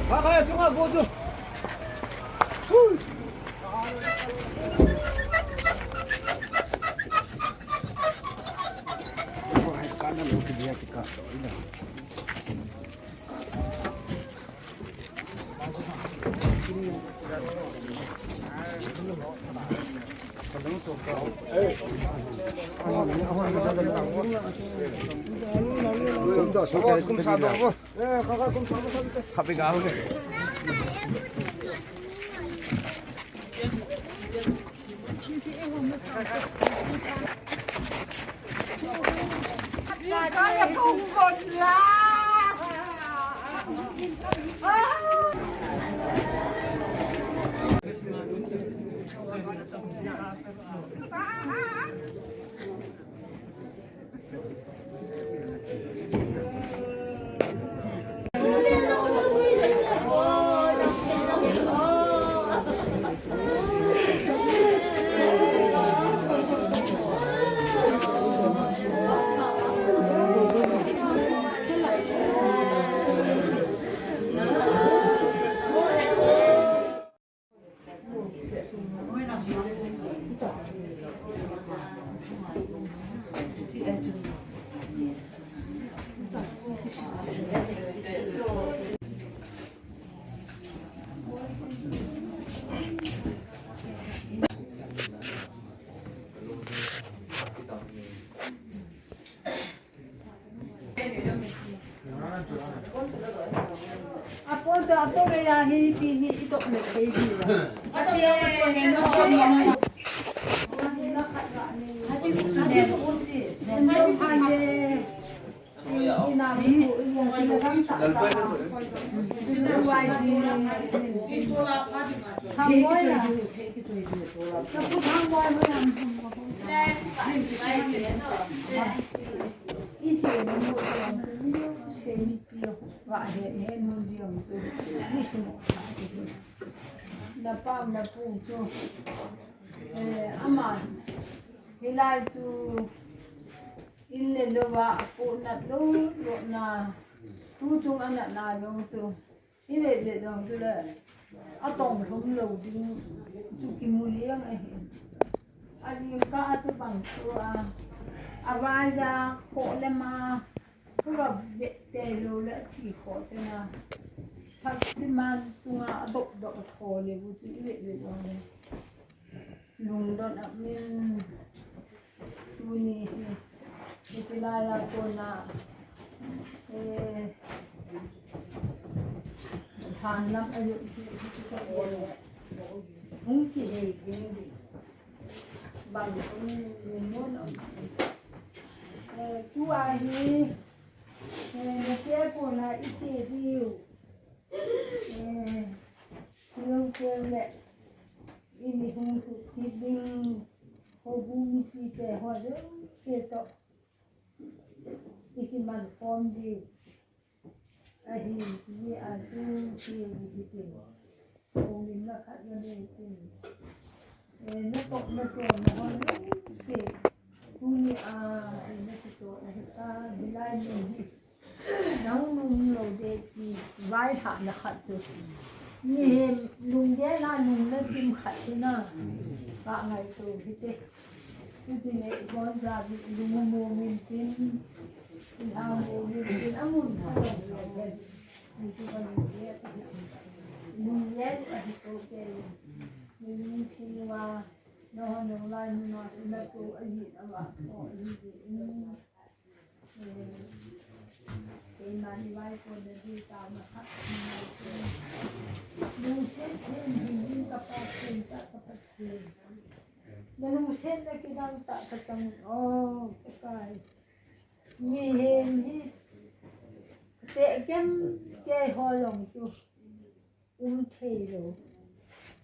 Pakai cuma gojo.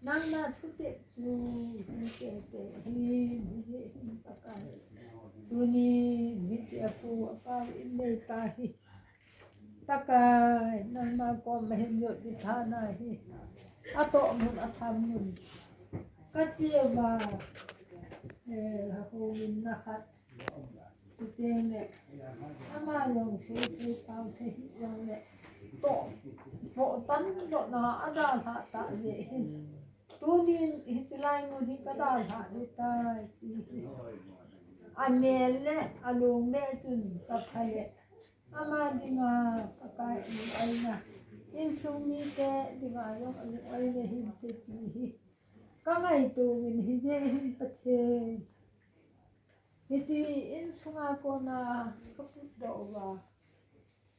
nang na thute chu ni ke te hi pakai tuni viti apu apa inde ta hi pakai nang ma ko mehem yo di thana hi ato mun atham mun kachiwa ho win na khat Kicheng ne ama yong se te pau te hi yong ne to bo tan do na ada tha ta je hin tunin hitlai mu hi kada tha ni ta amel le alung le chun ta phale ama dinga pakai ni aina in sumi te dinga yong alu ai le hin te hi kamai tu win hi je hin Pathen Hiji in sunga ko na kaput do wa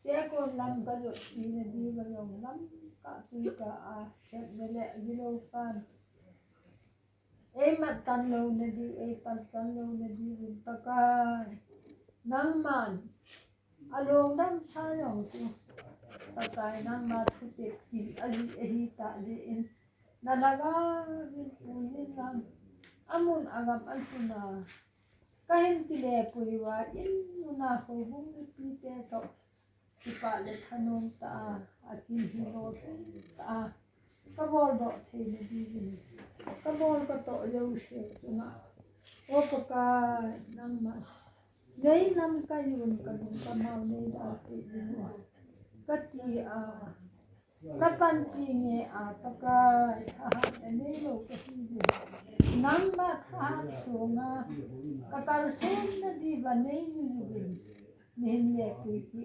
je ko lam ka yo ni di ba yong lam ka tu ka a set ne le gilo pan e mat tan lo ne di e pat tan lo ne di win pakai nang man along dam sa yong su pakai nang ma thu te ki ali e hi ta je in na laga win pu ni lam amun agam alpuna kahin tile puiwa in na ho bum pi te to pa le thanom ta atin hi ro ta ka bol do the ni di ni ka bol ka to yo se na o pa ka nang ma nei nam ka yun ka dum ka ma nei da te ni ka ti a ka pan pi nge a pa ka ha nei lo ka hi nang ma tha so nga kakal sun na di ba nei yubin nen le ki ki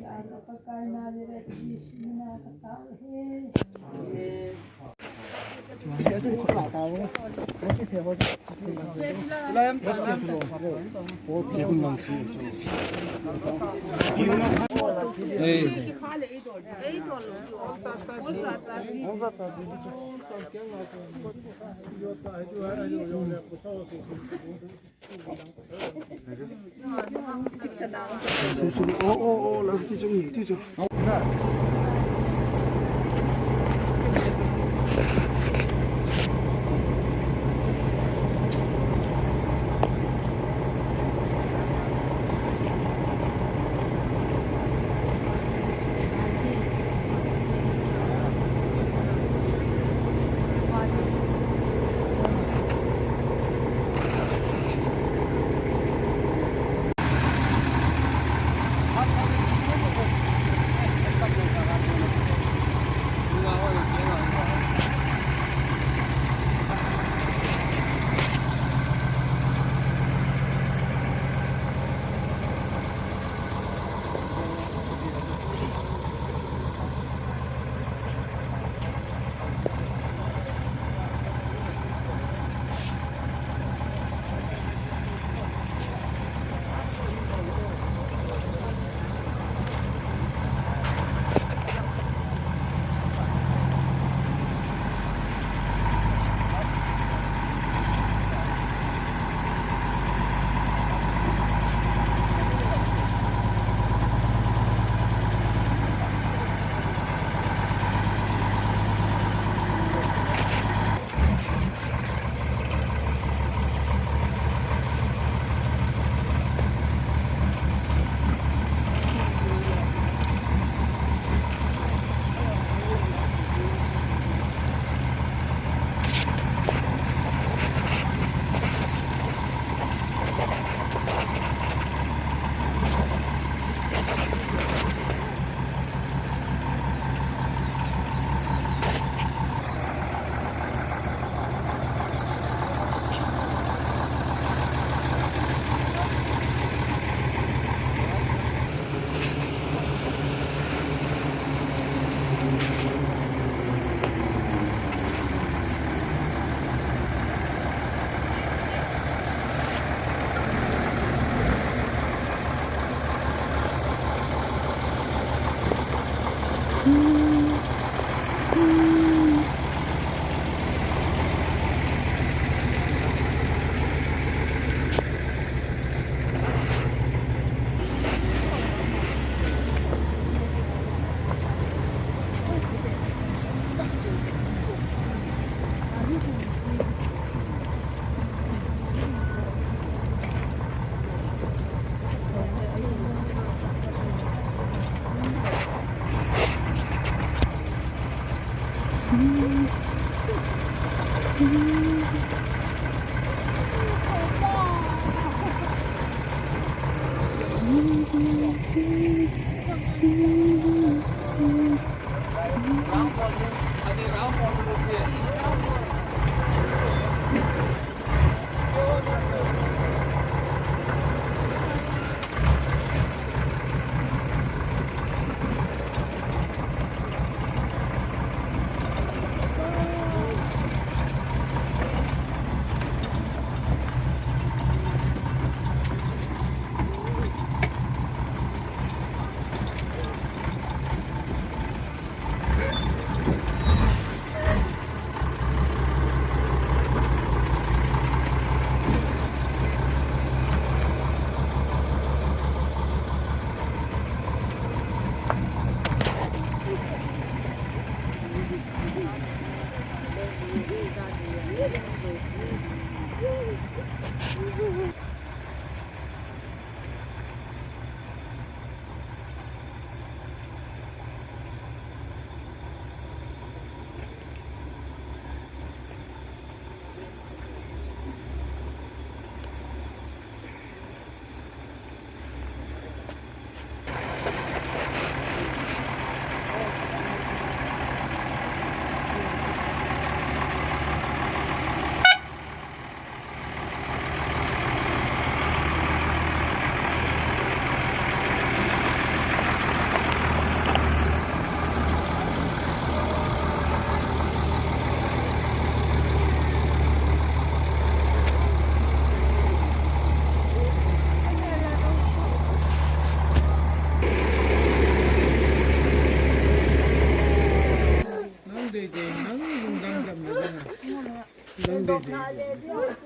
ya ka pakai na le ti sina ka ta he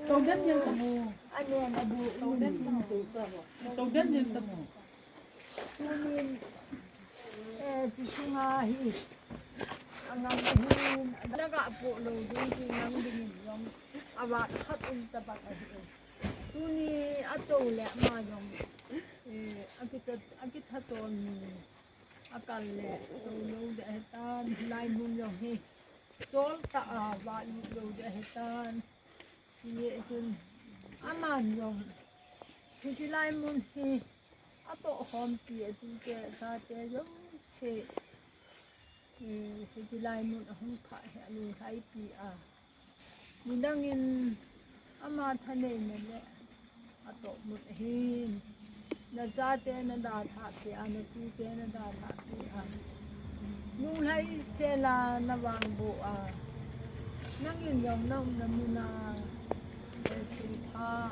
Tàu đất nhân tầm mù. Anh em là bộ tàu đất nhân tụ tờ. Tàu đất nhân tầm mù. Tôi nên chỉ không ai hi. Anh em hi. Nó gặp bộ đầu tiên thì nó đi giống. À bạn khát ung tập bạc ở đây. Tôi nên ở đâu lẽ mà giống. Anh cái thắt tôn. Anh cần lẽ tôi lâu để ta lại muốn giống hi. Sol ta bạn lâu để ta. Ye jun aman yong thì lại muốn thì ở tổ hòm tiệt thì cái sao thế giống sẽ thì lại muốn không phải là hay bị mình đang in aman thân này nè ở tổ một hin là ra thế là đạt hạ thì anh tu thế là đạt hạ thì nung hay sẽ là na vàng bộ năng in yong nông là mình Chapa,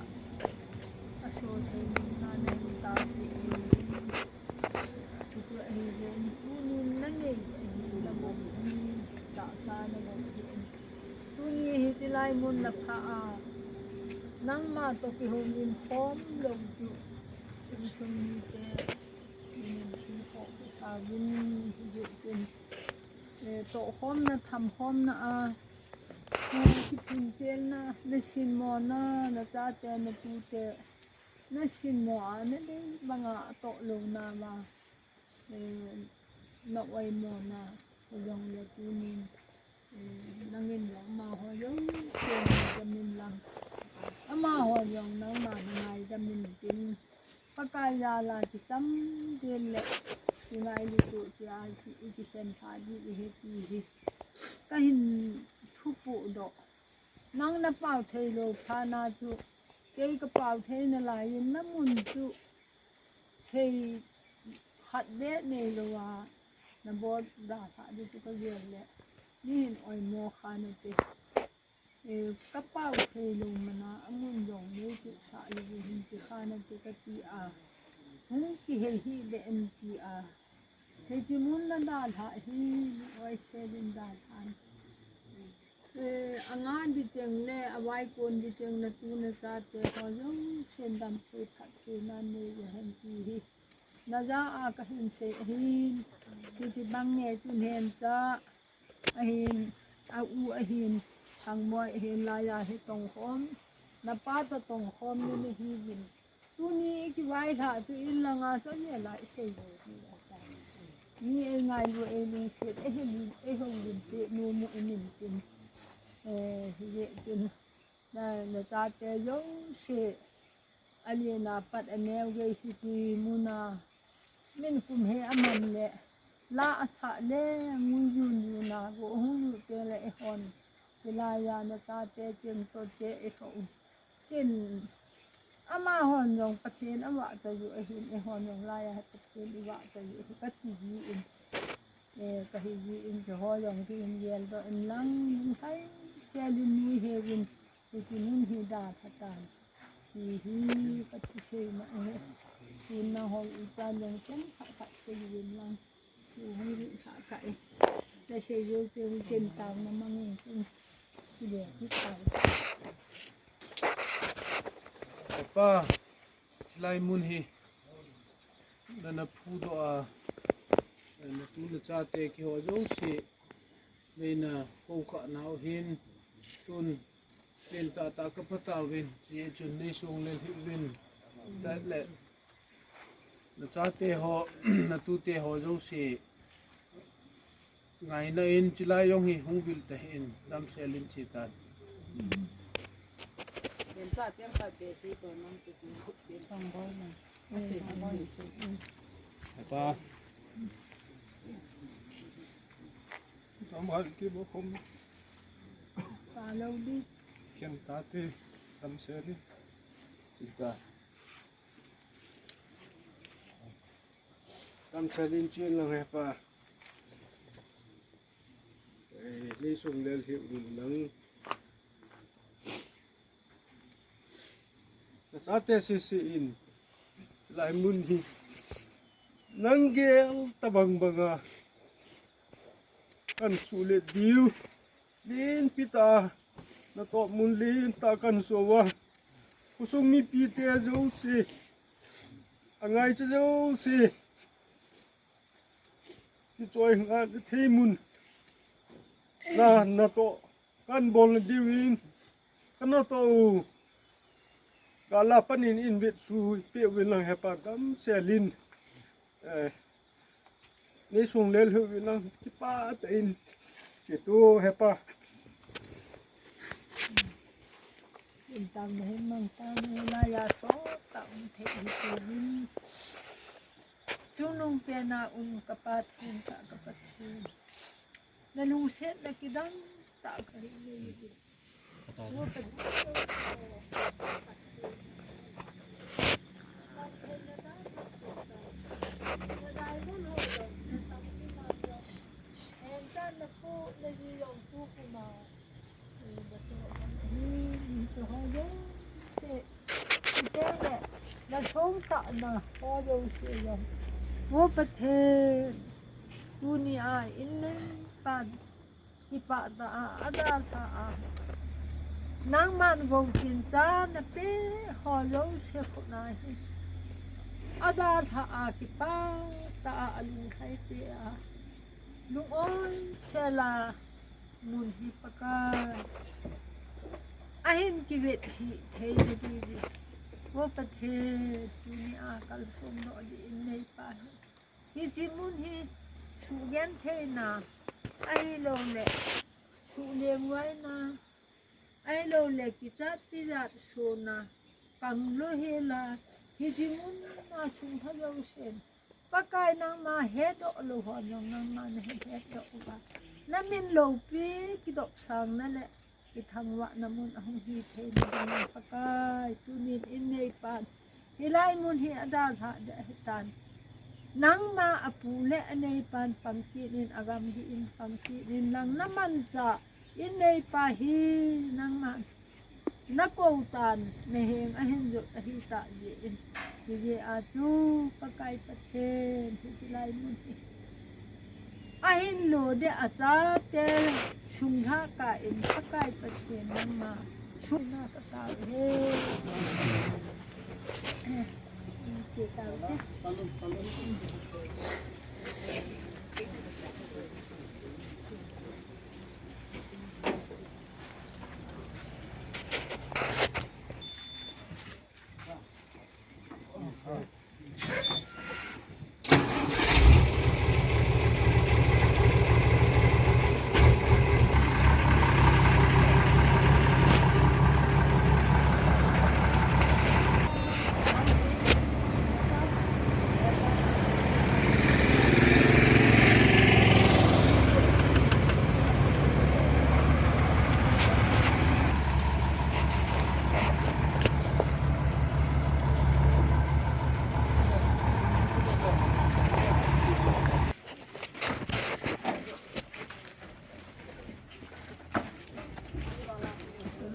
Sehkhosei, Nengkholam Kipgen, Lhonin, Anagom, Tasa, Tuni hitilai mun na paa, nang ma to kihongin pom log ju, insumite, Kimkhohat, Vin hijin, to hom na tham hom na Kicheng na nasin mo na natate na tute nasin mo na din mga tolo na ma naway mo na yung latunin nangin lang mahoyong gamin lang mahoyong nang manay gamin din Paojalam Kipgen dile sinay luto siya ikisen padi iheti kahin Phụ độ nang na Phatthei lo phana chu cái Phatthei na lại nó muốn chu thì hạt bé này là na bớt đã thà đi chu cái gì lệ nhìn oi mua khăn này cái Phatthei lo mà na muốn dùng mấy chu sa lo hình chu khăn này cái gì không chỉ hay hi để em gì thì chỉ muốn là đã thà hi oi xe đến đã thà angan di cheng ne awai kon di cheng na tu na sa te ko yong sen dam pe phat pe na ne ye han ti hi na ja a ka hin se hin ti bang ne tu hen cha a hin a u a hin thang moi hin la ya hi Tongkholam na pa ta Tongkholam ne hi hin tu ni ki vai tha tu in la nga so ye lai se ni ngai lu e ni se e hin e hong din te nu mu e nin tin hiện trên đây người ta chơi giống sẽ aliena pat aneo gây khi muna mình cũng hệ amam lệ la sa lệ nguyun yuna go hulu te lệ hon tilaya na ta te chen to che e hon kin ama hon yong pathen awa ta yu hin e hon yong laya pathen iwa ta yu ka ti ji in ka hi ji in jo ho yong ki in yel do in lang kai che lin ni he win ki nun hi da thatan hi ka ti se ma e in na ho i chan yong chen kha ke yin lang yu hi ri kha kai ta se yu chen tang na mang in ki de ki tai Apa lai mun hi nana phu do a na tu na cha te ki ho jo si leina ko ka nau hin tun pen ta ta ka pata win si chun nei song le hi win ta le na cha te ho na tu te ho jo si ngai na in chilai yong hi hung bil ta hin dam selin chi ta Sa chiang kai pe si to nam ti ti thong boy na. Si thong boy si. Apa Nemhat Kipgen pa lâu đi kian ta te tam se ni kita dam selin chi lang he pa nei song le hi un lang Sate sisi in lai mun hi nanggel tabang banga kan sulit diu din pita na to mun lin ta kan sowa kusung mi pite jo si angai jo si ki choi nga thei mun na to kan bol diwin kan to Kala panin in vit su pe win lang hepa dam selin ni sung lel hu win lang ki pa ta in che tu hepa in tam ne mang tam la ya so tam the hi win chunung pe na kapat hin ta kapat hin na lu set na kidang ta ka ri ni là sống tại mà có đâu sẽ rồi vô Pathen dunia ini pan hipa ta ada ta nang man go cinta na pe holo Sehkhosei ada ta kipa ta alung hai pe lung oi sela mun hi Pakai ahin ki vet hi thei di vô Pathen dunia kal som no di nei pa hi jimun hi su gen the na ai lo le su le ngwai na ai lo le ki chat ti zat so na pang lo he la hi jimun na sung ha lo sen Pakai nang ma he do lo ho nang ma na he do ba na min lo pi ki dok sang na le ki thang wa na mun ahong hi the na Pakai tu nin in nei pan hi lai mun hi ada tha de tan nang ma apu le nei pan pangki nin agam hi in pangki nin lang naman cha in nei pa hi nang ma na ko tan ne heng a hen jo a hi ta ji in ji a chu Pakai Pathen hi lai mun hi a hin lo de a cha te sung ha ka in Pakai Pathen nang ma sung na ta ta he ke ta te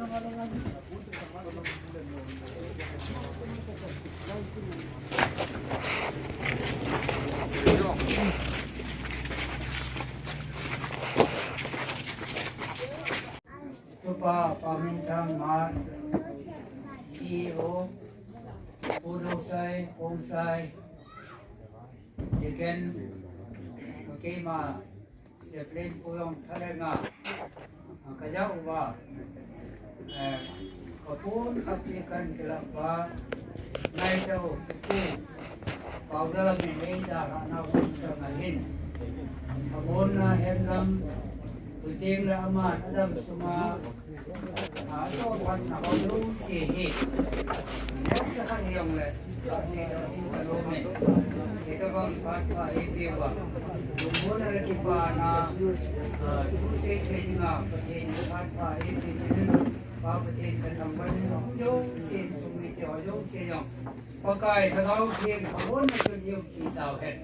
Chapa Pamintang Mat CEO Ngulsei Khongsai Kicheng Makima Seplen Puyong Thalenga Kajau Wa Kapun Katsikan Kelapa Naito Tuku Paojalam Kipgen Anagom Sangahin Kapun Hempam Kipgen Aman Adam Suma Ito Pan Nakaulo Sihi Nemsa Kaniyong Le Seilam Kipgen Ito bang Phatthei Diwa Lumuna Lakipa na Ngulsei Tradinga Pathen Phatthei Kipgen Pathen Kanamban Yung Sin Sumiti O Yung Sinyong Pakai Hempao Kipgen Kapun Nasudiyong Itaw Het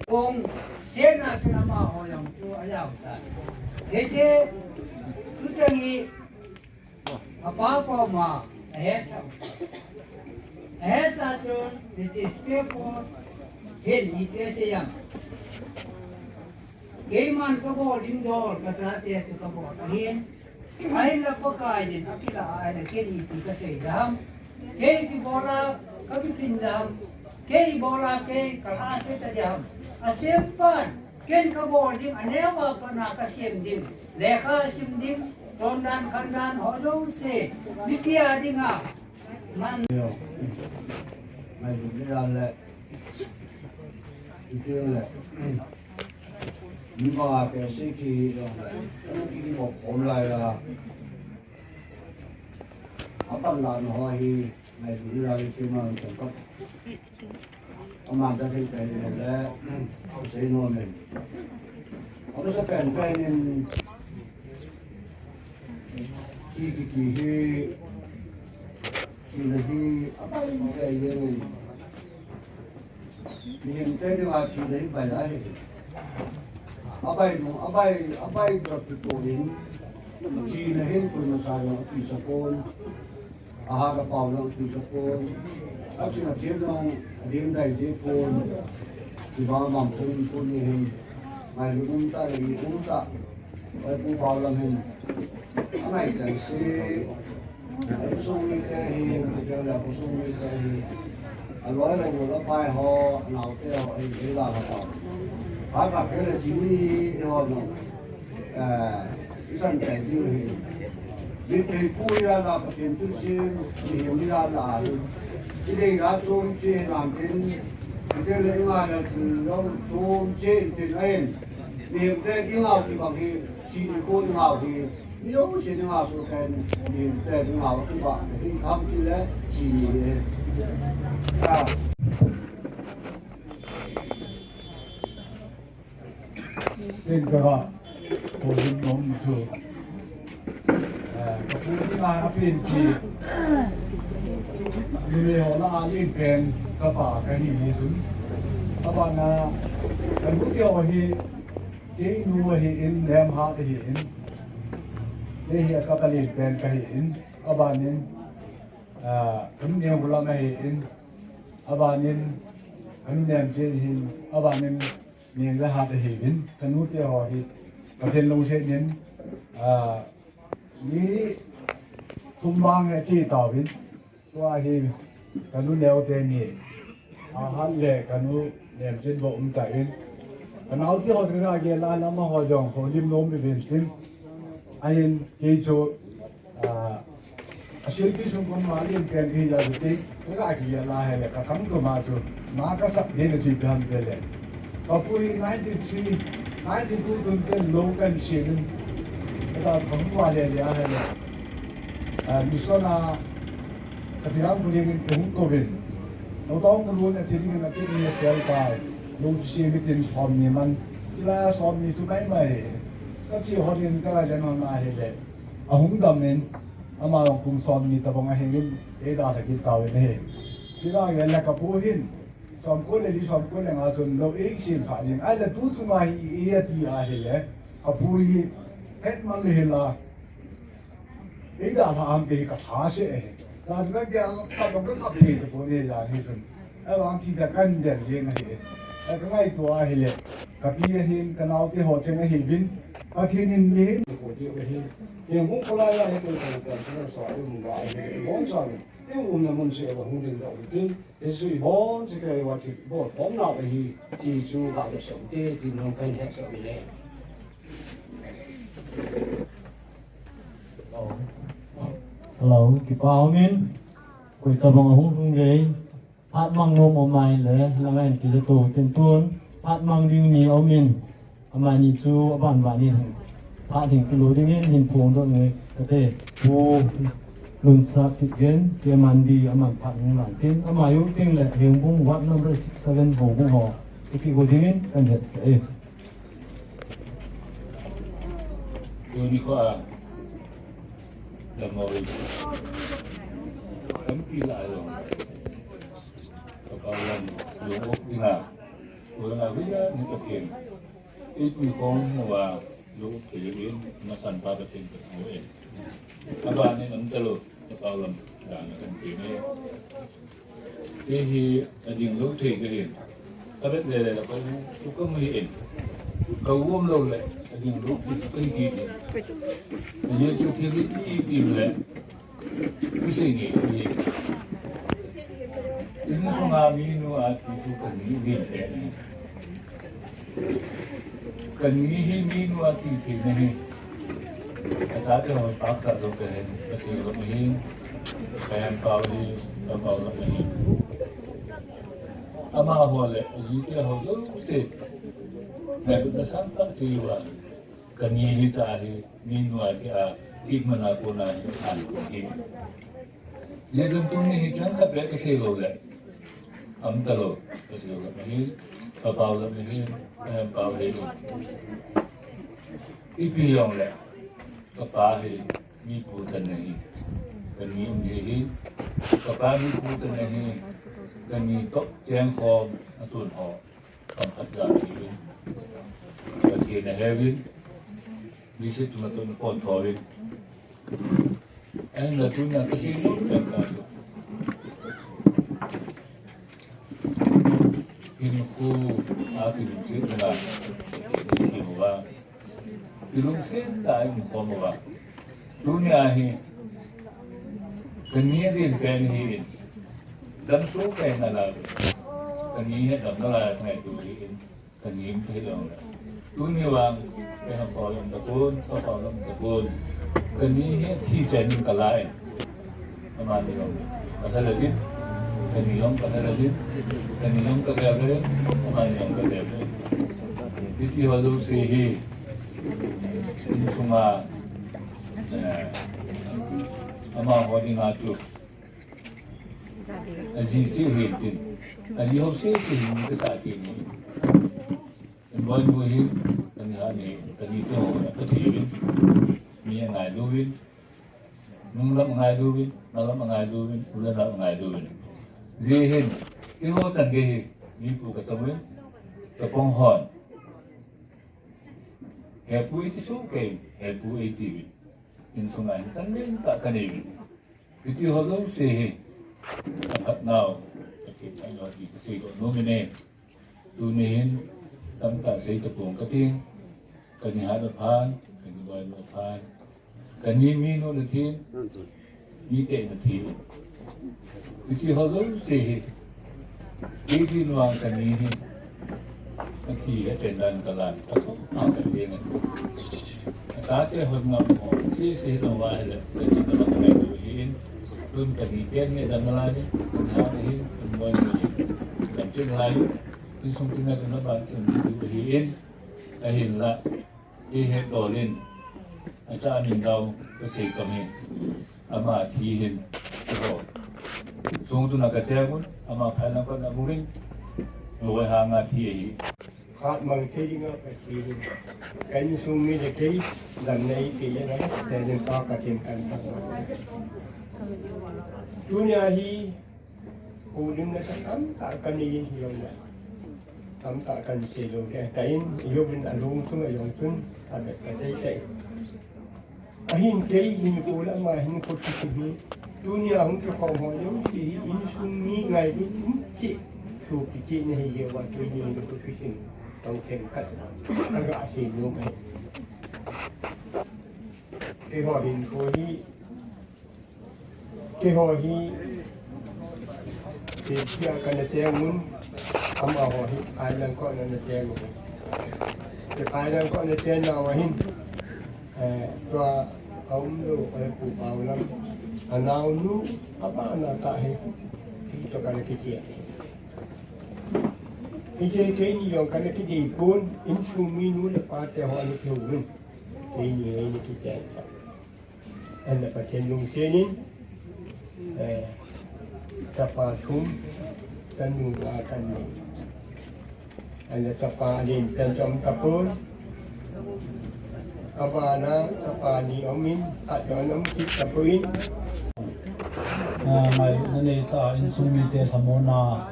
Kung Sena Tinama Hoyong Tu Ayaw Ta Hese Kicheng Hempao Ma Lhakehsa Chun this is careful Hill Ipesayam Gayman Kabo Lindor Kasate to Kabo Ahin Ahila Pakai Akila Aina Kedi Pikasayam Kay Bora Kabipindam Kay Bora Kay Kalase Tadam Asempan Ken Kabo Ding Anewa Panakasim Dim Lhakehsa Dim Sondan Kandan Ngulsei Bipia Dinga Man mày cũng đi làm lệ chưa lệ nhưng mà cái sĩ thì khi một hôm lại là ở bên là nó thì mày cũng đi làm khi mà tổng cấp ông làm cho thấy cái là ông sẽ nuôi mình ông sẽ bèn cái nên chỉ thì là đi ở bên cái gì nhưng cái điều là chỉ lấy bài lại ở bên được cái tổ đến chỉ là hết người mà xài nó chỉ sắp côn cái bảo nó chỉ sắp côn chỉ là thiếu nó điểm này điểm côn chỉ vào mỏng chân côn như hình ngày cũng ta là cũng ta cái cũng bảo làm hình này chẳng sẽ cái số như cái cái là cái số như cái nói là người ta bài họ nào theo cái là họ phải và cái là chỉ họ nó cái sản chạy đi thì thì cuối là cái tiền chút xíu nhiều như là cái đây đã trốn chơi làm cái lễ mà là nó trốn chơi tiền lên niềm cái nào thì bằng thì chỉ cô nào thì nếu chỉ nào số cái niềm cái nào thì bạn thì tham thì là chỉ nên cái đó tôi muốn nói một chút cái phụ nữ là bên kia người họ là lên bên Chapa cái gì chúng các bạn là cái mục tiêu thì cái nuôi thì in Nemhat thì in cái hiện các lên bên cái in các bạn nên cái Nengkholam thì in các bạn nên cái Nemkhochin hin các bạn nên Nengjahat Kipgen cái nút tiêu thì Pathen Ngulsei nên ní thùng băng cái chỉ tàu bên qua thì cái nút neo tên nhỉ hắn lệ cái nút Nemkhochin Vaiphei bên cái nào tiêu họ thường là cái là mà họ dùng họ lim nôm bên bên anh cái chỗ Asyik di sungguh malin kan dia jadi, juga dia lah hele. Kasam tu macam, maka sab dia nak cium dia. Kapui 93, 92 tu kan low kan sini, kita bangwa dia hele. Misalnya, kebiasaan boleh ni Nengkholam, orang mulu ni jadi kan nanti ni Paikai, low sini tin form ni man, jelas form ni tu mai. Kasi hari ni kalau jangan lah hele, dam ni. Ama long kung som ni tabong a hengin da ta ki taw ne ti ra ge la ka pu hin som ko le li som ko le nga chun lo ek sim sa jin ai la tu chu ma hi e ti a he le ka pu hi het man le la ấy đã là am cái thả sẽ ta chỉ biết cái các đồng cấp thì cái bộ này là hết rồi ai bảo chỉ là căn đèn riêng này ai cái ngay tua hay lệ cái bia hin cái nào thì họ chơi cái vin cái thiên nhiên miến của chị cái hin nhưng cũng có lại cái cái cái soi mình gọi cái bốn rồi nhưng mà mình sẽ vào hung đến đầu tiên để suy bốn cái what you bốn phóng nào thì chỉ chú vào cái sống thế thì nó cần hết rồi này Hello, Paolam quỳ tập bằng hung hung ghế phát mang nôm ở mai lẽ là ngày kỳ tổ tiền tuôn phát mang điêu nhì ở mình mà nhị chú bản bản điên phát hình cái lối điên hình phồng đội người có thể vô Nemhat Kipgen kia man đi ở màn phát những bản tin ở mai ưu tiên là hiện vùng Watt number 67 hồ vùng họ cái cô điên cần hết sẽ là ngồi cấm đi lại rồi và lần dùng ốc đi nào rồi là với những cái tiền ít như con và dùng thì biến mà sản phẩm cái tiền của người các bạn nên nắm chặt được vào lần là cái tiền này thì điện lúc thì cái hiện các biết đây là cái có nguy hiểm cầu ôm lâu lại điện lúc thì cái gì như chưa thiên lý tìm lại cái gì nghĩ gì ini semua minu ati tu kan ni ni kan ni hi minu ati thì này ta thì hồi bác xã rồi cái gì cũng hi cái Hempao hi Paolam hi ama hồi gì cái hồi rồi sẽ ngày bữa sáng ta thì là kan ni hi ta hi minu ati tim mana pun ada hal ini. Jadi tentunya hitam sampai ke sini lah. Amtalo ke sini lah. Ini Paolam ini Hempao ini. Ipi yang lah. Kepala ini mi putan ini. Kami ini kepala mi putan ini. Kami kok Nengkholam atun ho. Tempat lagi. Kaki nehewin. Bisa cuma tu kontrolin. Là tôi nhà cái gì cũng chẳng là in khu thì đúng chứ là cái gì mà thì lúc xưa tại một con mà tôi nhà thì cái nghĩa thì cái gì đâm số cái là cái nghĩa đâm nó là ngày tôi cái nghĩa thế rồi tôi như là cái hàng cỏ làm tập quân Paolam tập quân cái này thì chạy những cái lại mà đi không có thể là biết cái này không có thể là biết cái này không có đẹp đấy mà không có đẹp đấy thì họ đâu sẽ hi nhưng mà họ đi ngã chụp gì chưa hiện tiền họ sẽ những cái xã hội này mọi người hiểu cái này tôi có thể Mia ngai duwin, nunglam ngai duwin, malam ngai duwin, ulan ngai duwin. Zihin, iho tanggehi, nipu katamuin, Pengin. Hepu itu sukai, hepu itu win. Insungan tanggehi tak kanewin. Itu hozo sehi, angkat nau, kita lagi sego nomine, tunihin, tamka sehi tepung keting, kanihan depan. Cái gọi là phai cái ni nó là thiên ni tệ là thiên thì họ giống gì cái loài cái ni thì hết trên đàn cả là các họ cái gì này ta chơi hồi nào họ chỉ sẽ làm vài lần cái gì đó là cái điều hiền luôn cái ni tiền này đàn lại đi cái hai hiền cái mọi người làm chuyện lại đi xong chuyện này nó bán chuyện điều hiền cái hiền làที่เห็นโดลินอาจารย์หนึ่งเราก็เสกกับเองอามาทีเห็นก็ส่งตัวนักเจ้าคนอามาPhailengkotนักบุรินรวยหางานที่ขาดมันที่ยิ่งไปที่กันสุ่มมีเด็กที่ดันในที่ยังไงแต่ยังต่อกับเช่นกันทั้งหมดดุนยาฮีกูดึงนะครับตั้มตากันยินที่เราเนี่ยตั้มตากันเสียลงแต่อินโยบินอารมณ์ตัวอย่างซึ่งทำแบบกระใสใส่ Hãy subscribe cho kênh Ghiền Mì Gõ để không bỏ lỡ những video hấp dẫn ดูเนี่ยฮีกูดึงนะครับตั้มตากันเสียลงแต่อินโยบินอารมณ์ตัวอย่างซึ่งทำแบบกระใสใส่ hấp dẫn ahin kei hin pula ma hin ko ti dunia hung ke khong ho yo si in sung mi ngai du chi su ki chi ne ye wa ki ni ko ki sin tong chen kat aga si nu mai ke ho hin ko hi ke ho hi ke pia kan te mun ama ho hi ai lang ko na te lu ke ai lang ko na te na wa hin tua ông lu ai pu Paolam anau nu apa anak tak he kita kan kecil ini ke ni yang kan kecil pun insumi nu lepas teh ho anu keun ini kecil anda Pathen Ngulsei ni Chapa thum Chanu akan ni anda Chapa ni pencom kapur Abana Chapa ni omin Paojalam Kipgen mai nane ta in sumi te thamona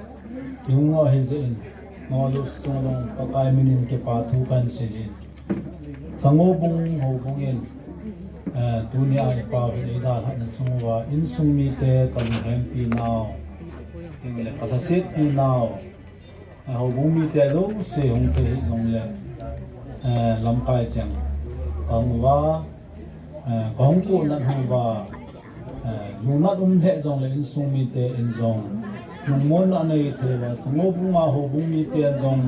yunga hezin nolus tong pakai minin ke pathu kan sejin sango bung ho bungin dunia pa ve da na chungwa in sumi te kan hempi now ingle khasit pi now ho bumi te lo se hong te long le lam kai chang kangwa kong ku nan hwa luna he jong le in sumi te in jong mon anei the wa sango bunga ho bumi te jong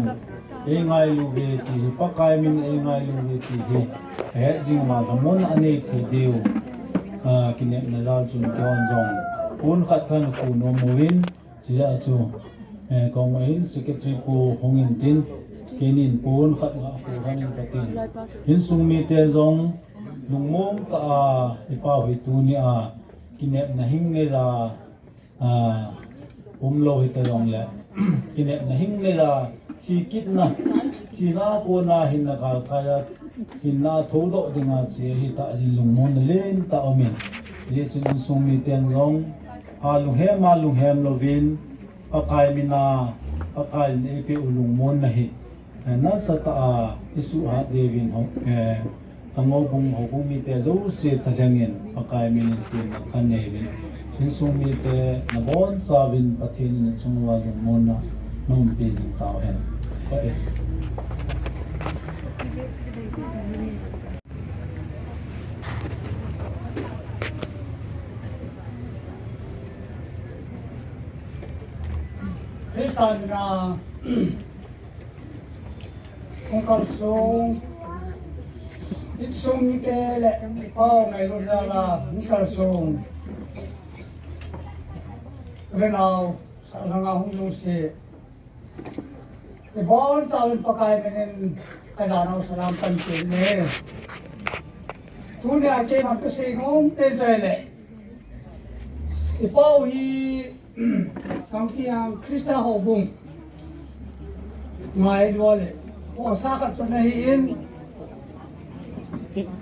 e ngai lu ve ti pakai min e ngai lu ve ti he jing ma mon anei the deu kine na dal chun kon jong pun khat kan ku no muin chi ya chu kong in secretary ku hongin tin kenin pun khat nga ku hanin patin in sumi te jong lungmong ta ipa hui tu ni kine na hing ne la lo hi ta yong le kine na hing ne la chi kit na chi na ko na hin na kal kaya hin na tho do dinga chi hi ta ji lungmon len ta omin le chun sung mi ten jong lu hem lo vin pakai mina pakai ne pe ulungmon na hi na sa ta isu ha devin ho sango bung ho bung mi te zo se ta jangin pakai min tin kan ne vin in sung mi te na bon sa vin Pathen na chungwa jong mon na nom pe jing taw hen pa e Kristan na kung kalsong Itsong ni kele ngay rodala ni kalsong renaw sa nga Ngulsei ibon sa pakai menen kadanaw sa lampan kene tuni ake magkasingong tenjele ipaw hi kampi ang Krista hobong ngay wale o sakat sa nahiin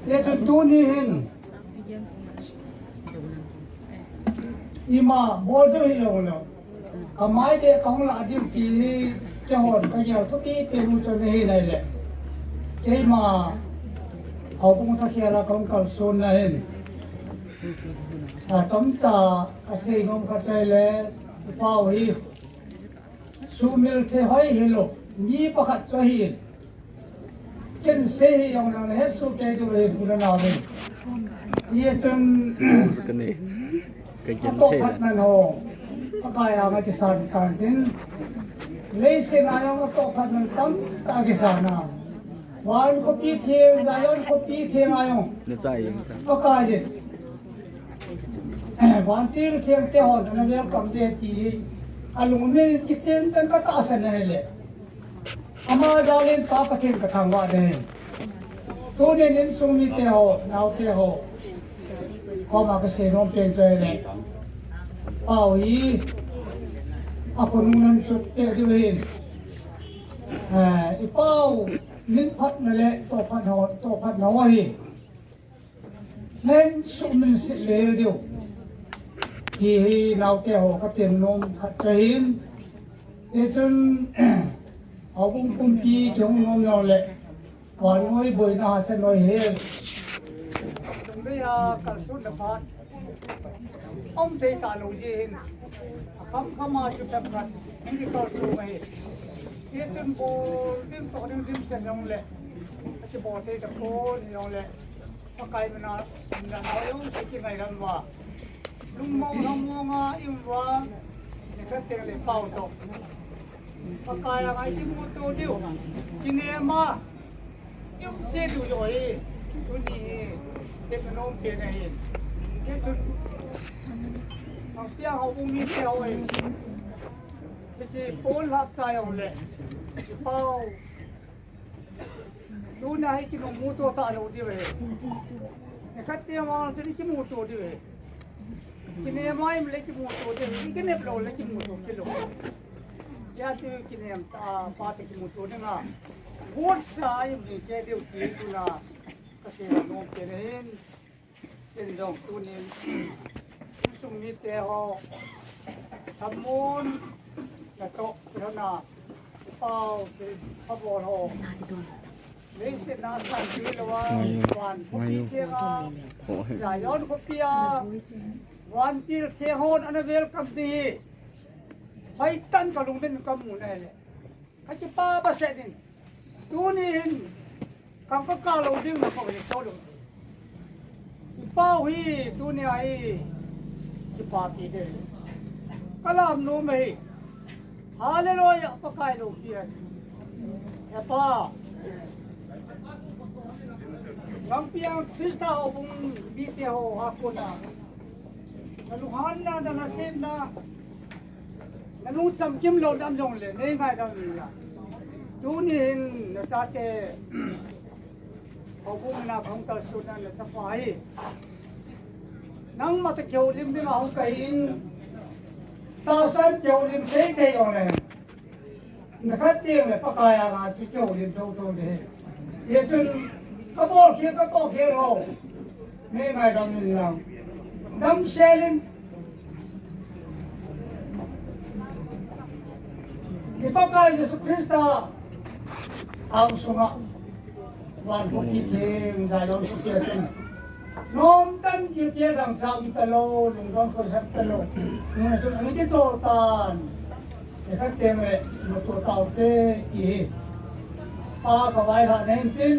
Yesus tunihin ima bodo hiyo lo kamay de kong la dim pi chahon kaya to pi peru to nahi nai le kay ma au kung ta khiala kong kalson na hin tamta kasi ngom ka le pao hi sumil the hoi hilo ni pakhat cho hin ken se yang na he su ke do he pura na de ye chun to phat na no pakai ang ki san kan tin le se na yang to phat na tam ta ki sana wan ko pi the zayon ko pi the ma yong na chai pakai de wan tir the te ho na vel kam de ti alung ne Kicheng tan ka ta sa na le ama jalin pa Pathen ka thangwa de to ne nin sung ni te ho nau te ho ko ma ka se rom pen chai le pao yi ako nunan chut te diwin ipao nin phat na le to phat na wa hi nen sumin si le dio ki nau te ho ka tem nom khat chain e chun au bung pi kyong nom no le wan ngoi boi na sa noi he bây giờ cả số đập phát ông thầy ta lâu gì hình không mà chụp tập phát những cái câu số này cái chân bộ đêm tổ đêm đêm sen trong lệ cái bộ thầy tập cô trong lệ Pakai mình nói yêu sẽ cái ngày làm vào lúc mong yêu vào thì các tiền lệ bao tổ Pakai là cái mua tô điệu cái này mà yêu chế đủ rồi tôi đi cái nông tiền này cái chuyện học tiếng học cũng như theo ấy cái gì bốn học sai rồi lệ bao lúc này cái nông mua tô ta lâu đi về cái khách tiền mà cho đi cái mua tô đi về cái này mai mình lấy cái mua tô đi cái này lâu lấy cái mua tô cái lâu giá trị cái này ta phát cái mua tô này là बहुत सारे मुझे जो चीज़ ना कसे लोग के रहे इन लोग तो ने सुमिते हो थमोन तो ना पाव के खबर हो लेकिन ना साथी लोग वान के का जायन को पिया वान की थे हो अन वेलकम दी भाई तन का लुंग दिन कम होने ले कच्चे पापा से दिन Tunin, kang kakalaw din na pagkakalaw. Ipawi, tunin ay ipati din. Kalam no may, hallelujah, pakailaw siya. Epa, Lampiang sista ho kung biti ho ako na. Naluhan na nasin na. Nanungsam kimlo damjong le, ngay dam nila. Tunin na sate hobung na khong ta sunan na sapai nang mata kyo lim bi ma hong kain ta san kyo lim thế thế yong le na khat tieng le pakaya ga chu kyo lim thâu thâu de ye chun ka bol khia ka to khia ro ne mai dam ni lang dam selin ni pakaya Yesu Krista ang sunga wan ko Kicheng zayon ko Kicheng nom tan Kicheng dang sam talo lung don ko sat talo nung sun ani ki tan e ka teme no to tau te ki pa ka vai ha nen tin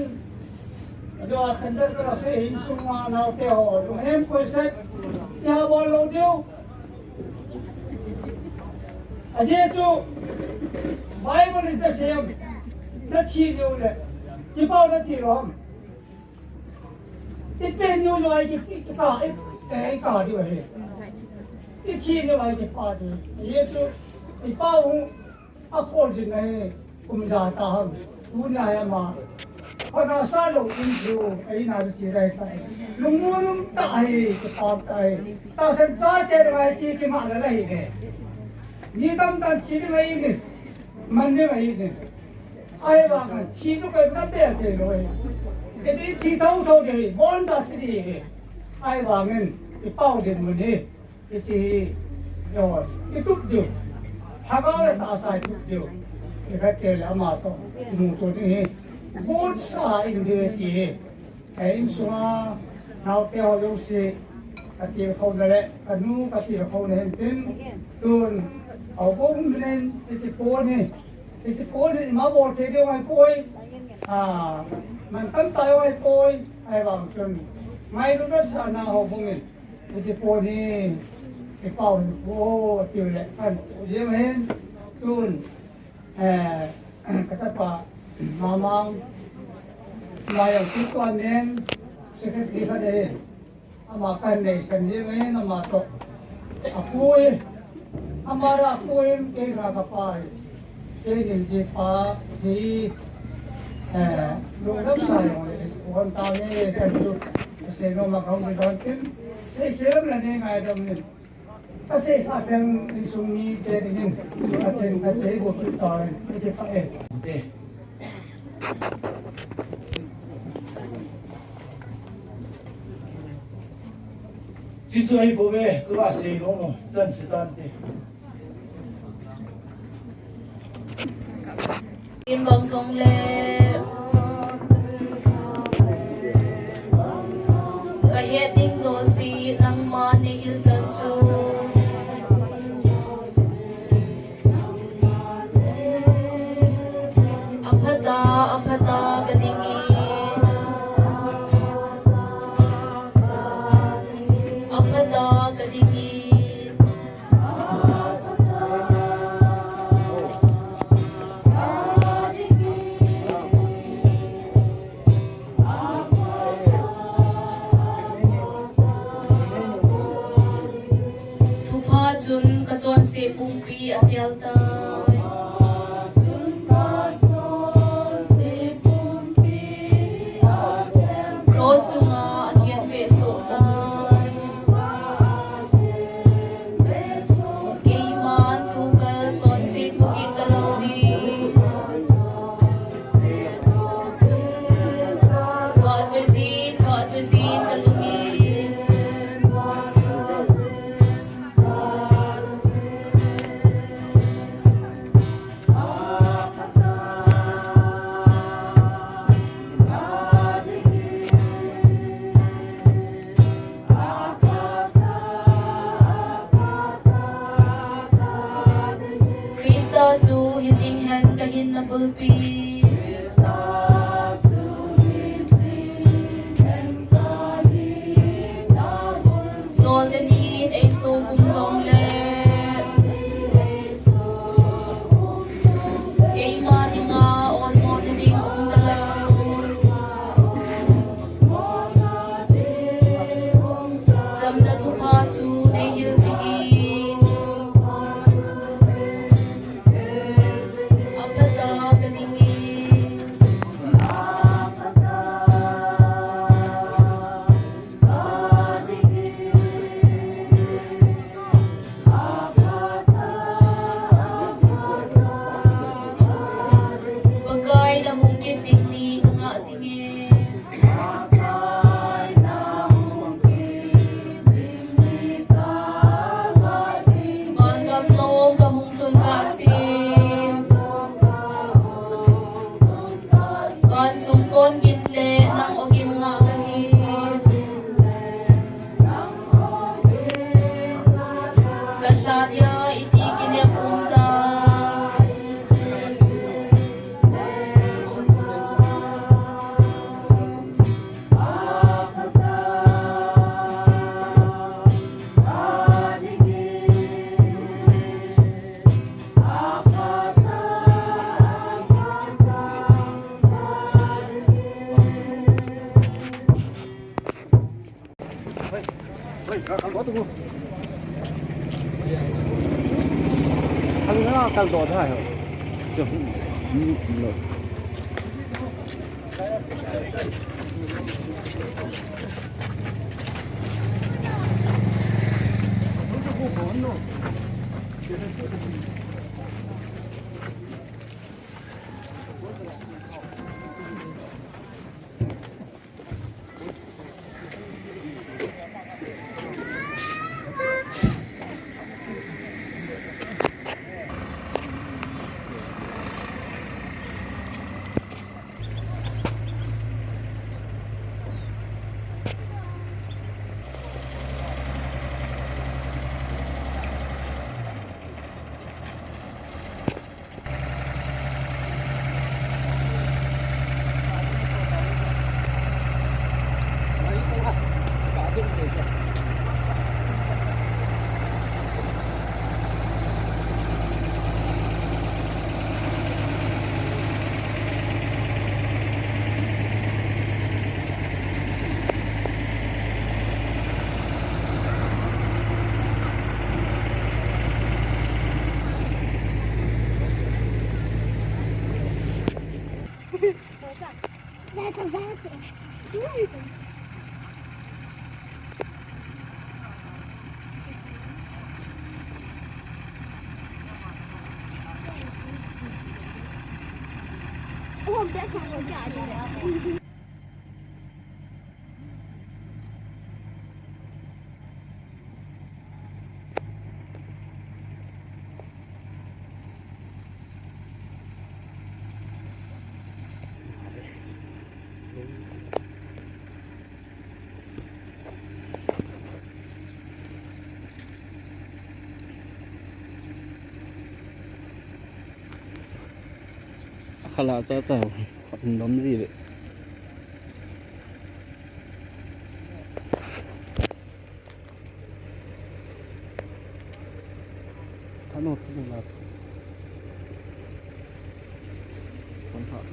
jo a khandar ka se hin sunga nau te ho lung hem ko sat ya bol lo dio aje chu Bible is the same. Let's see you there. You bow the tea It then you like it car do it. It's see you like a party. Yes, if I a fortune Umzata, Unayama. When I saw into a United States, Lumunum die, the party. Doesn't start I take him out of the lady. You don't cheat away. Monday evening, I was she took a better away. It is she told me, one that city. I was in the powder money. It's a door. It took you. How about I took you? If I tell Amato, move to the both sides in the tea. And so now tell you see at the phone, a new at the phone and Ở cũng nên cái phone này mà bỏ thế điều ai coi mình tận tay ai coi ai bảo chân mai lúc đó sao nào họ không biết cái phone này cái phone ô tiêu lệ ăn gì mà hen tuôn cái apa mamang mai ở cái toàn nên sẽ cái gì hết đấy mà cái này xem gì mà hen mà to coi Amara koin ke ragapai ke nilje pa thi lo lap sai on ta ne sanju se no ma khong ni don tin se chem la ne ngai dom ni a se ha chen in sung ni te ni a ten ka te bo tu ta ne ke pa e chỉ chơi bố về cứ là xì luôn chân sự tan thì in bông sông lê he ding dol si nang ma ne il san chu aphata gadingi aphata gadingi chun ka chon se pumpi asial tai cross sunga hian pe so tai keiman tu kal chon se puki talodi wa chezin kalungi chu hizing hen kahin na bulpi zol denin ay so kum zong le ay mani nga on mo dening talaw jam na thupa chu ne hil sigi tăng độ thế này rồi. Kalau tahu belum sih. Tanah tu lah. Mantap.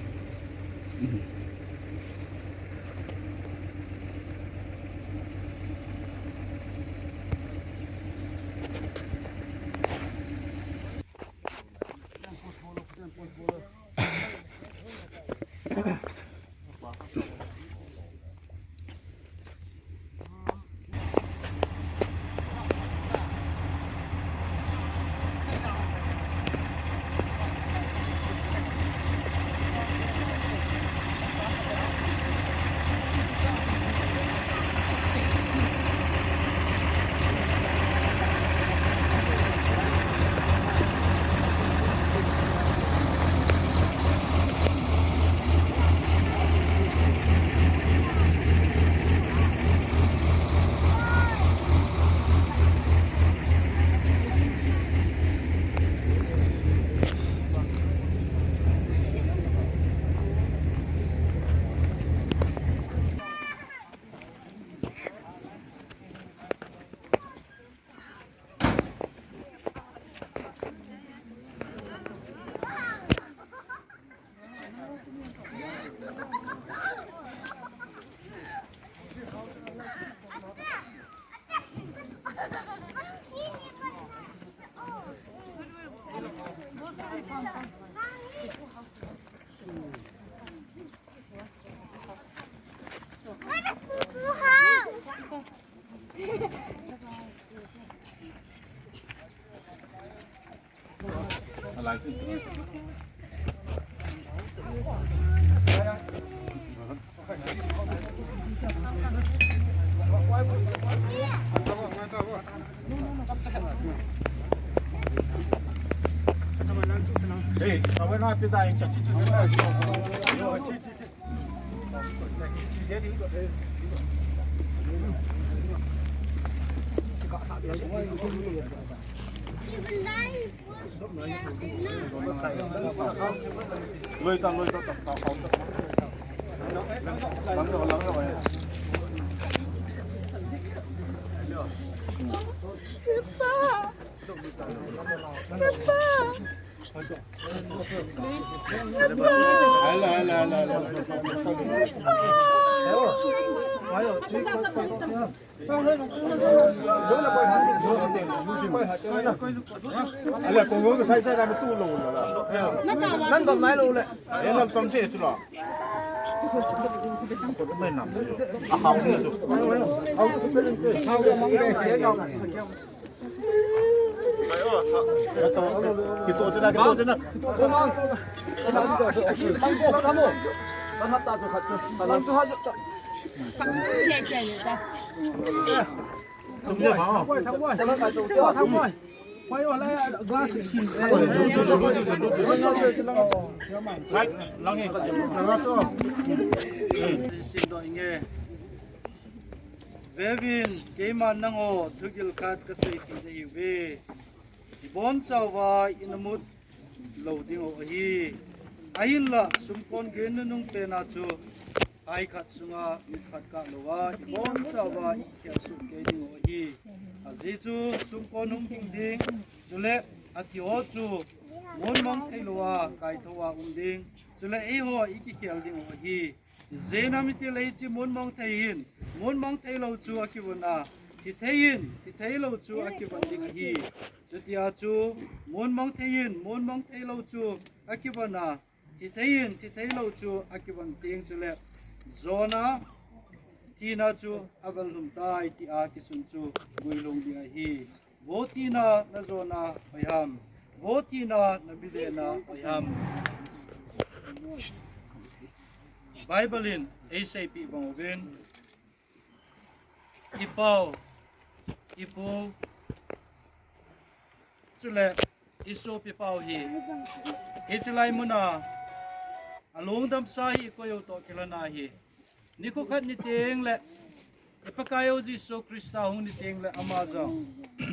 Hei, awak nak pergi dah yang caci tu mana? Yo, cici. Jadi. Lôi tao không. Lắng rồi. Ala kung mo sai ra tu lo la. Nan dom mai lo le. Yan nam tom se su lo. Ko mai nam. A hao ni tu. Hao mong be se ga. Ayo, kita sana. Tomang. Kamu. Tahap tak tu satu. Tahap tu hajat tak. Tunggu mau. Tunggu. Quay ở đây glass xịn. Right, lắng nghe. Xin đội nghe. Vevin cái mà năng hồ thực hiện cắt cái xây thì để hiểu về. Bốn cháu và inamut lâu tiếng ở hi. Ayin là xung quanh cái nông tên là chú. Ai khát sunga khát cả loa. Bốn cháu và chia sung cái tiếng ở hi. Dĩ chú xung quanh nông tiếng chú lệ ati ô chú muốn mong thấy loa cái thua tiếng chú lệ ấy ho ý cái tiếng ở hi. Dễ nằm thì lấy chỉ muốn mong thấy lâu chú aki vân à thì thấy lâu chú aki vân tiếng hi chú tia chú muốn mong thấy lâu chú aki vân à thì thấy lâu chú aki vân tiếng chú lệ zona thì na chú aval hum tai ti a ki sun chú gui long dia hi vô thì na zona ayam vô thì na bide na ayam Bible in ASAP bang uvin Hempao Ipu chule isu Hempao hi ichilai muna alung dam sa hi ko yo to kilana hi Nengkhokat ni teng le Pakai Jesu Krista hung ni teng le amazo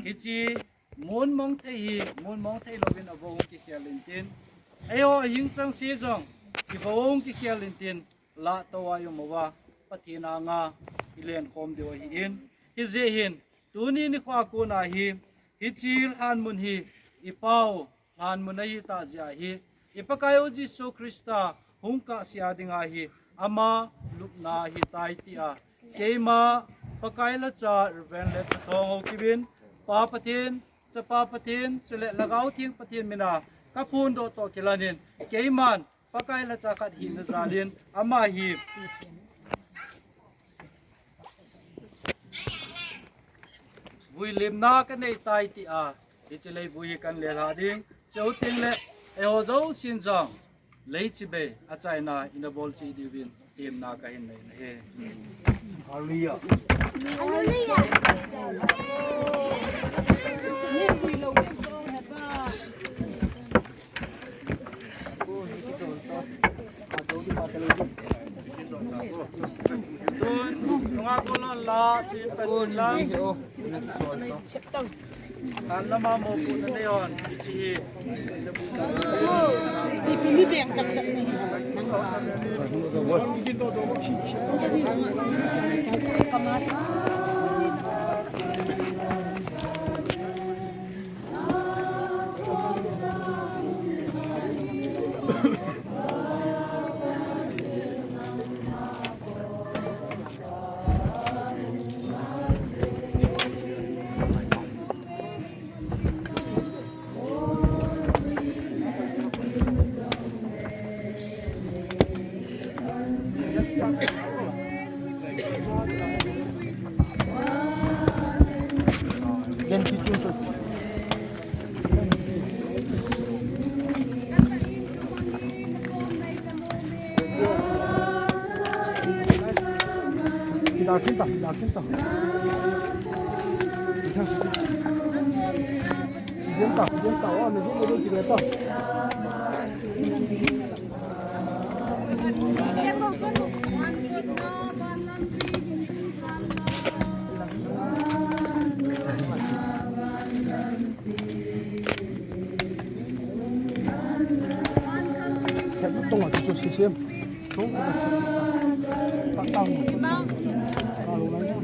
hichi mon mong thei lovin avo ki khalintin ayo hing chang si jong ki bong ki khial tin la to wa yo mawa pathina nga ilen khom de hi in hi je hin tuni ni khwa ko na hi chil han mun hi ipau han mun hi ta ja hi ipakayo Jesu Krista hungka sia dinga hi ama lupna hi tai ti a keima pakai la cha reven let thong ho kibin pa pathin chapa pathin chule lagau thing pathin mina kapun do to kilanin keiman pakai la cha khat hi na zalin ama hi vui lim na ka nei tai ti a ti chele vui kan le ha ding cheu ting le e ho zo sin jong lei chi be a chai na in a bol chi divin tim na ka hin nei he hallelujah Nga kulon la sin pen lang kan lama mo pu na neon chi Ini biang sak-sak nih. Kita. Kita. Oh, ni semua tu kita. Tunggu tu sistem. Tunggu. Tak tahu. Kalau lagi.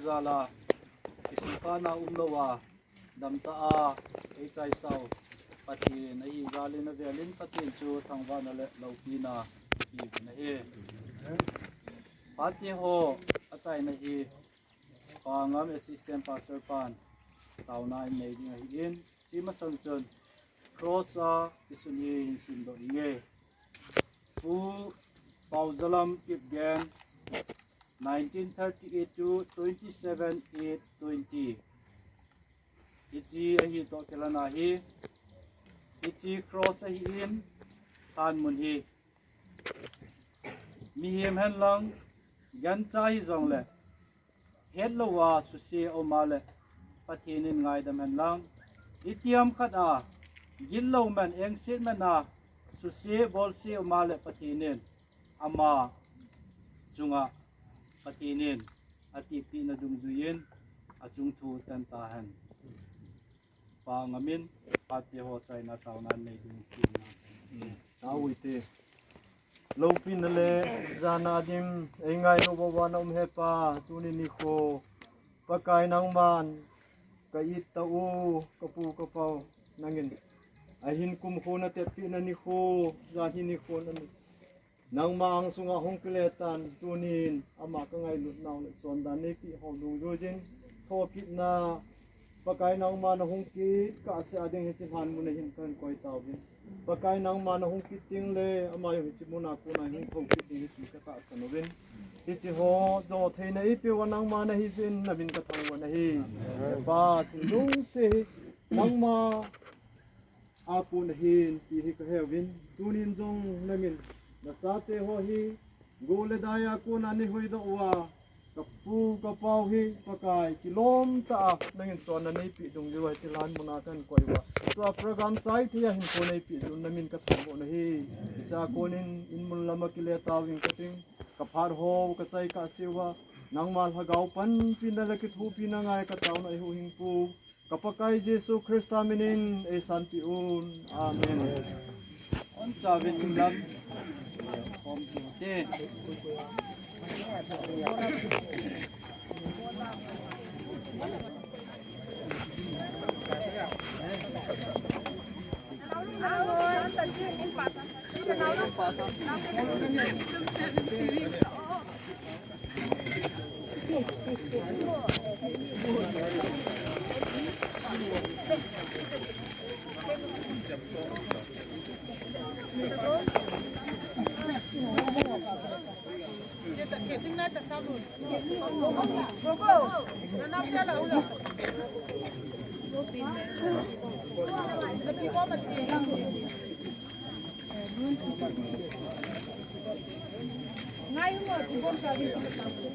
zala kisukana umlowa damta a ei chai sau Pathen ai zalin avelin Pathen chu thangwa na le lopina hi na he Phatthei ho achai na hi pangam assistant pastor pan tauna nei ding hi in chima sanchon cross a isuni in sindo inge pu Paojalam Kipgen 1938 to 27/8/20 Ichi ahi to kelana hi Ichi cross ahi in tan mun hi mi hem han lang gan cha hi zong le het lo wa su se o ma le Pathen in ngai dam han lang itiam khat a gil lo man eng sit man a su se bol se o ma le Pathen in ama chunga Pathen in ati pi na dung zuyin achung thu tan ta han pa ngamin Phatthei ho chai na tauna nei dung kin na Awite Lopin le Zana dim engai no bawa na hepa tuni ni ko Pakai nang man kait ta u kapu kapau nangin ahin kum ko na te pi na ni ko zahi ni ko na nang mang sunga hong kletan tunin ama ka ngai lut naw le chon dan ne pi ho du jojin tho pi na Pakai nang man hong ki ka se ading he han mun hin kan koi taw bin Pakai nang man hong ki ting le ama yo chi mun na ko na hong thong ki ting ki ka ka no bin ti chi ho zo the na i pe wa nang man hi bin na bin ka thang wa na hi ba ti lung se nang ma a ko na hin ti hi ka he win tunin jong na min na sa te ho hi go le daya ko na ni hoi do wa kapu kapau hi Pakai kilom ta nangin chon na nei pi dung liwa ti lan muna kan koi wa to program sai thia hin ko nei pi dun namin ka thang na hi cha konin in mun lama kile tawing kating ka phar ho ka chai ka siwa nangmal hagau pan pin la ki thu pi na ngai ka taw na hu hing pu ka Pakai Jesu Christa minin e santi un amen on chavin lam om te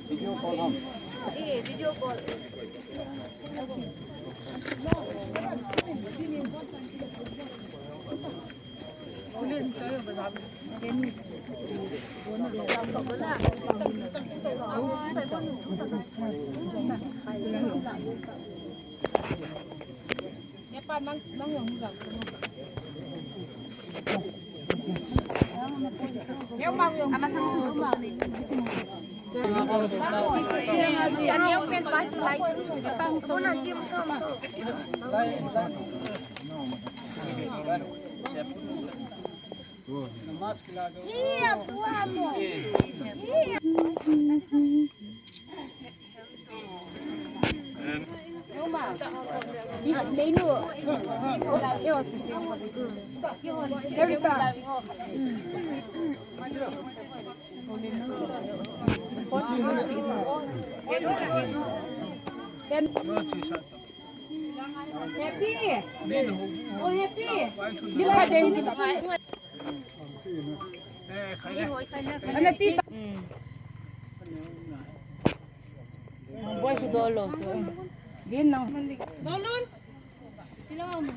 Video call. Video call. Lấy nữa. Yêu sử dụng. Every time. Happy. Oh happy. Đi qua đây đi lại. Anh là chị. Boy ku dolo so. Din nang. Dolon. Sila ang